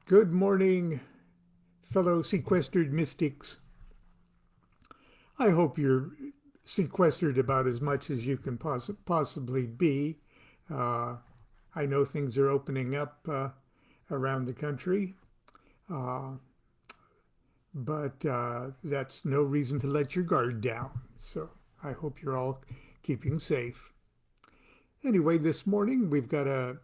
Good morning, fellow sequestered mystics. I hope you're sequestered about as much as you can possibly be. Uh, I know things are opening up around the country, uh, but that's no reason to let your guard down. So I hope you're all keeping safe. Anyway, this morning we've got a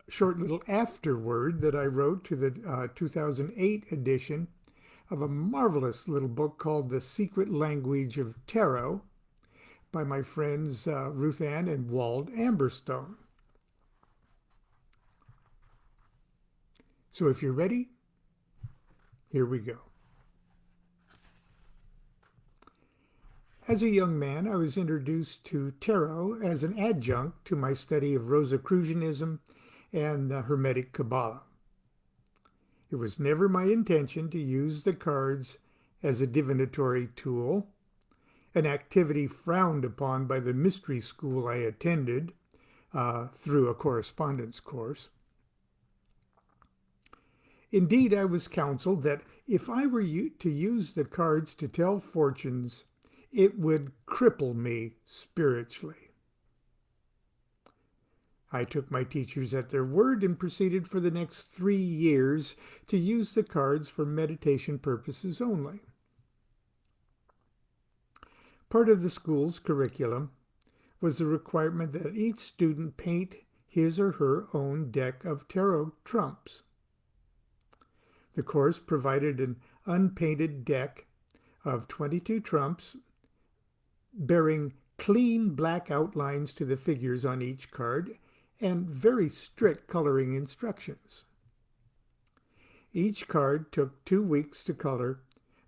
short little afterword that I wrote to the 2008 edition of a marvelous little book called The Secret Language of Tarot by my friends Ruth Ann and Wald Amberstone. So if you're ready, here we go. As a young man, I was introduced to tarot as an adjunct to my study of Rosicrucianism and the Hermetic Kabbalah. It was never my intention to use the cards as a divinatory tool, an activity frowned upon by the mystery school I attended through a correspondence course. Indeed, I was counseled that if I were to use the cards to tell fortunes, it would cripple me spiritually. I took my teachers at their word and proceeded for the next 3 years to use the cards for meditation purposes only. Part of the school's curriculum was the requirement that each student paint his or her own deck of tarot trumps. The course provided an unpainted deck of 22 trumps bearing clean black outlines to the figures on each card and very strict coloring instructions. Each card took 2 weeks to color,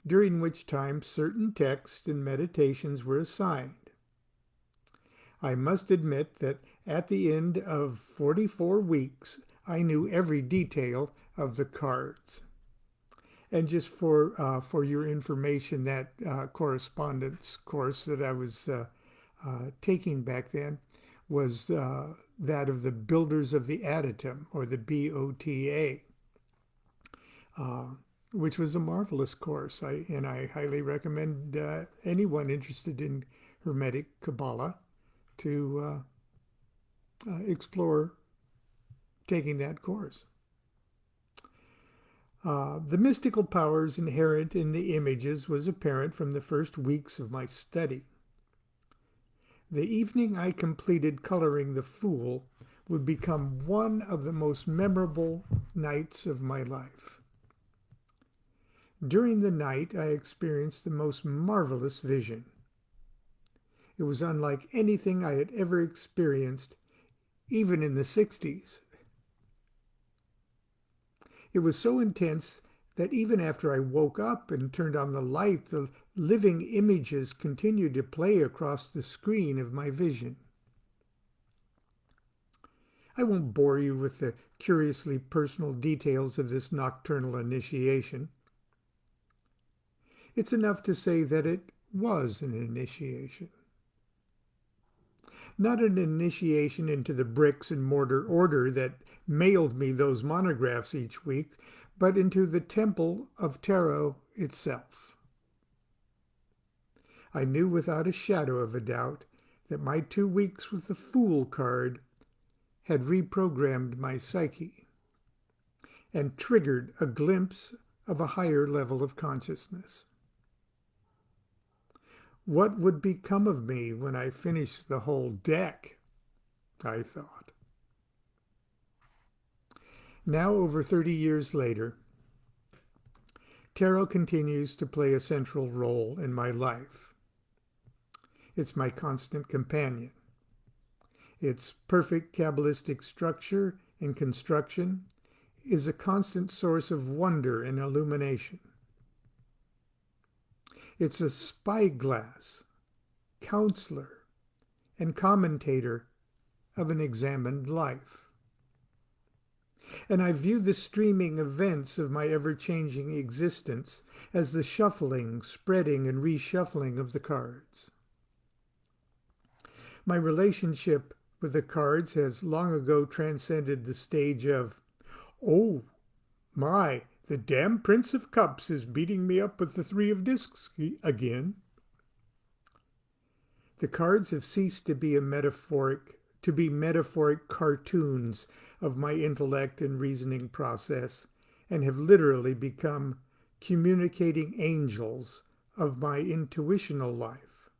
during which time certain texts and meditations were assigned. I must admit that at the end of 44 weeks, I knew every detail of the cards. And just for your information, that correspondence course that I was taking back then was that of the Builders of the Adytum, or the BOTA, which was a marvelous course. I highly recommend anyone interested in Hermetic Kabbalah to explore taking that course. The mystical powers inherent in the images was apparent from the first weeks of my study. The evening I completed coloring the Fool would become one of the most memorable nights of my life. During the night, I experienced the most marvelous vision. It was unlike anything I had ever experienced, even in the 60s. It was so intense that even after I woke up and turned on the light, the living images continued to play across the screen of my vision. I won't bore you with the curiously personal details of this nocturnal initiation. It's enough to say that it was an initiation. Not an initiation into the bricks and mortar order that mailed me those monographs each week, but into the temple of tarot itself. I knew without a shadow of a doubt that my 2 weeks with the Fool card had reprogrammed my psyche and triggered a glimpse of a higher level of consciousness. What would become of me when I finished the whole deck? I thought. Now, over 30 years later, tarot continues to play a central role in my life. It's my constant companion. Its perfect Kabbalistic structure and construction is a constant source of wonder and illumination. It's a spyglass, counselor, and commentator of an examined life. And I view the streaming events of my ever-changing existence as the shuffling, spreading, and reshuffling of the cards. My relationship with the cards has long ago transcended the stage of, oh, My, the damn Prince of Cups is beating me up with the Three of Discs again. The cards have ceased to be metaphoric cartoons of my intellect and reasoning process, and have literally become communicating angels of my intuitional life.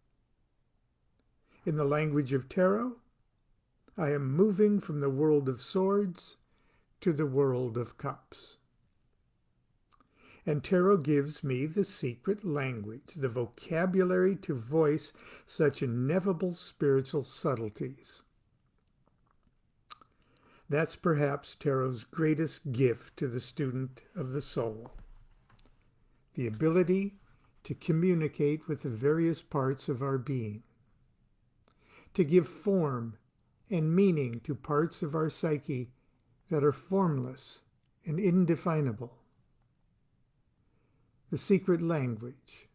In the language of tarot, I am moving from the world of swords to the world of cups. And tarot gives me the secret language, the vocabulary to voice such ineffable spiritual subtleties. That's perhaps tarot's greatest gift to the student of the soul. The ability to communicate with the various parts of our being, to give form and meaning to parts of our psyche that are formless and indefinable. The secret language,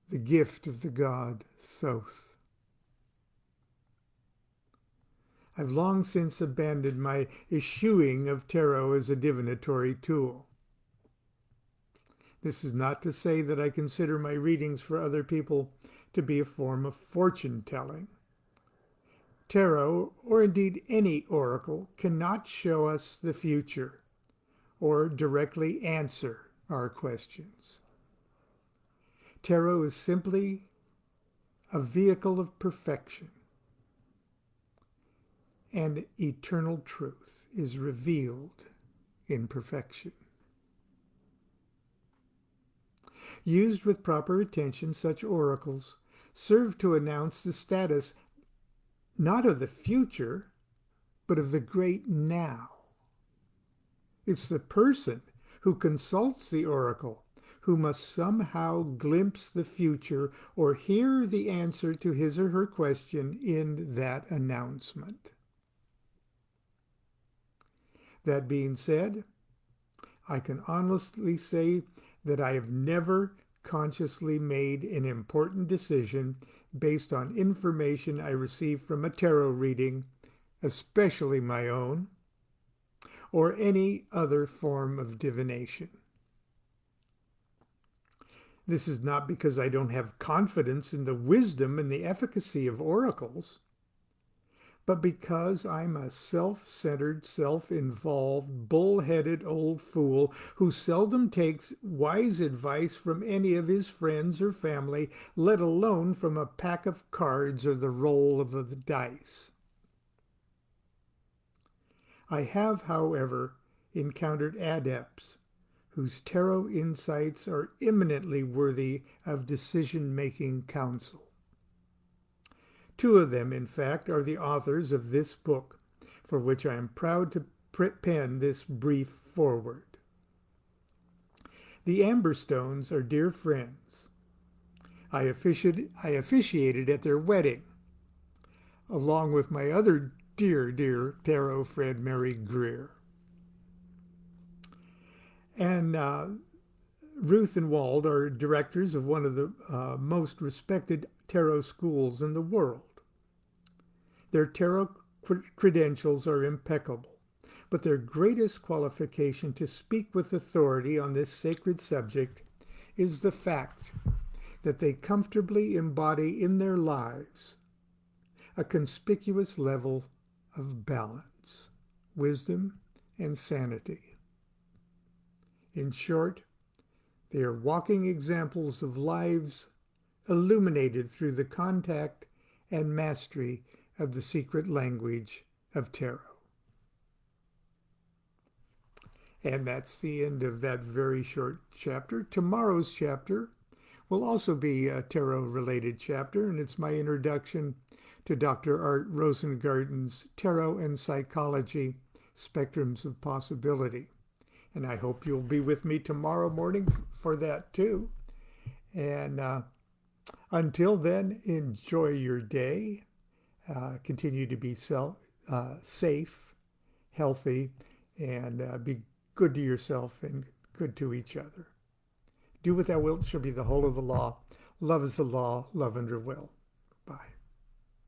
the gift of the god Thoth. I've long since abandoned my eschewing of tarot as a divinatory tool. This is not to say that I consider my readings for other people to be a form of fortune-telling. Tarot, or indeed any oracle, cannot show us the future or directly answer our questions. Tarot is simply a vehicle of perfection, and eternal truth is revealed in perfection. Used with proper attention, such oracles serve to announce the status not of the future, but of the great now. It's the person who consults the oracle who must somehow glimpse the future or hear the answer to his or her question in that announcement. That being said, I can honestly say that I have never consciously made an important decision based on information I received from a tarot reading, especially my own, or any other form of divination. This is not because I don't have confidence in the wisdom and the efficacy of oracles, but because I'm a self-centered, self-involved, bull-headed old fool who seldom takes wise advice from any of his friends or family, let alone from a pack of cards or the roll of the dice. I have, however, encountered adepts whose tarot insights are eminently worthy of decision-making counsel. Two of them, in fact, are the authors of this book, for which I am proud to pen this brief foreword. The Amberstones are dear friends. I officiated at their wedding, along with my other dear tarot friend, Mary Greer. And Ruth and Wald are directors of one of the most respected tarot schools in the world. Their tarot credentials are impeccable, but their greatest qualification to speak with authority on this sacred subject is the fact that they comfortably embody in their lives a conspicuous level of balance, wisdom, and sanity. In short, they are walking examples of lives illuminated through the contact and mastery of the secret language of tarot. And that's the end of that very short chapter. Tomorrow's chapter will also be a tarot-related chapter, and it's my introduction to Dr. Art Rosengarten's Tarot and Psychology, Spectrums of Possibility. And I hope you'll be with me tomorrow morning for that too. And until then, enjoy your day. Continue to be safe, healthy, and be good to yourself and good to each other. Do what thou wilt shall be the whole of the law. Love is the law, love under will. Bye.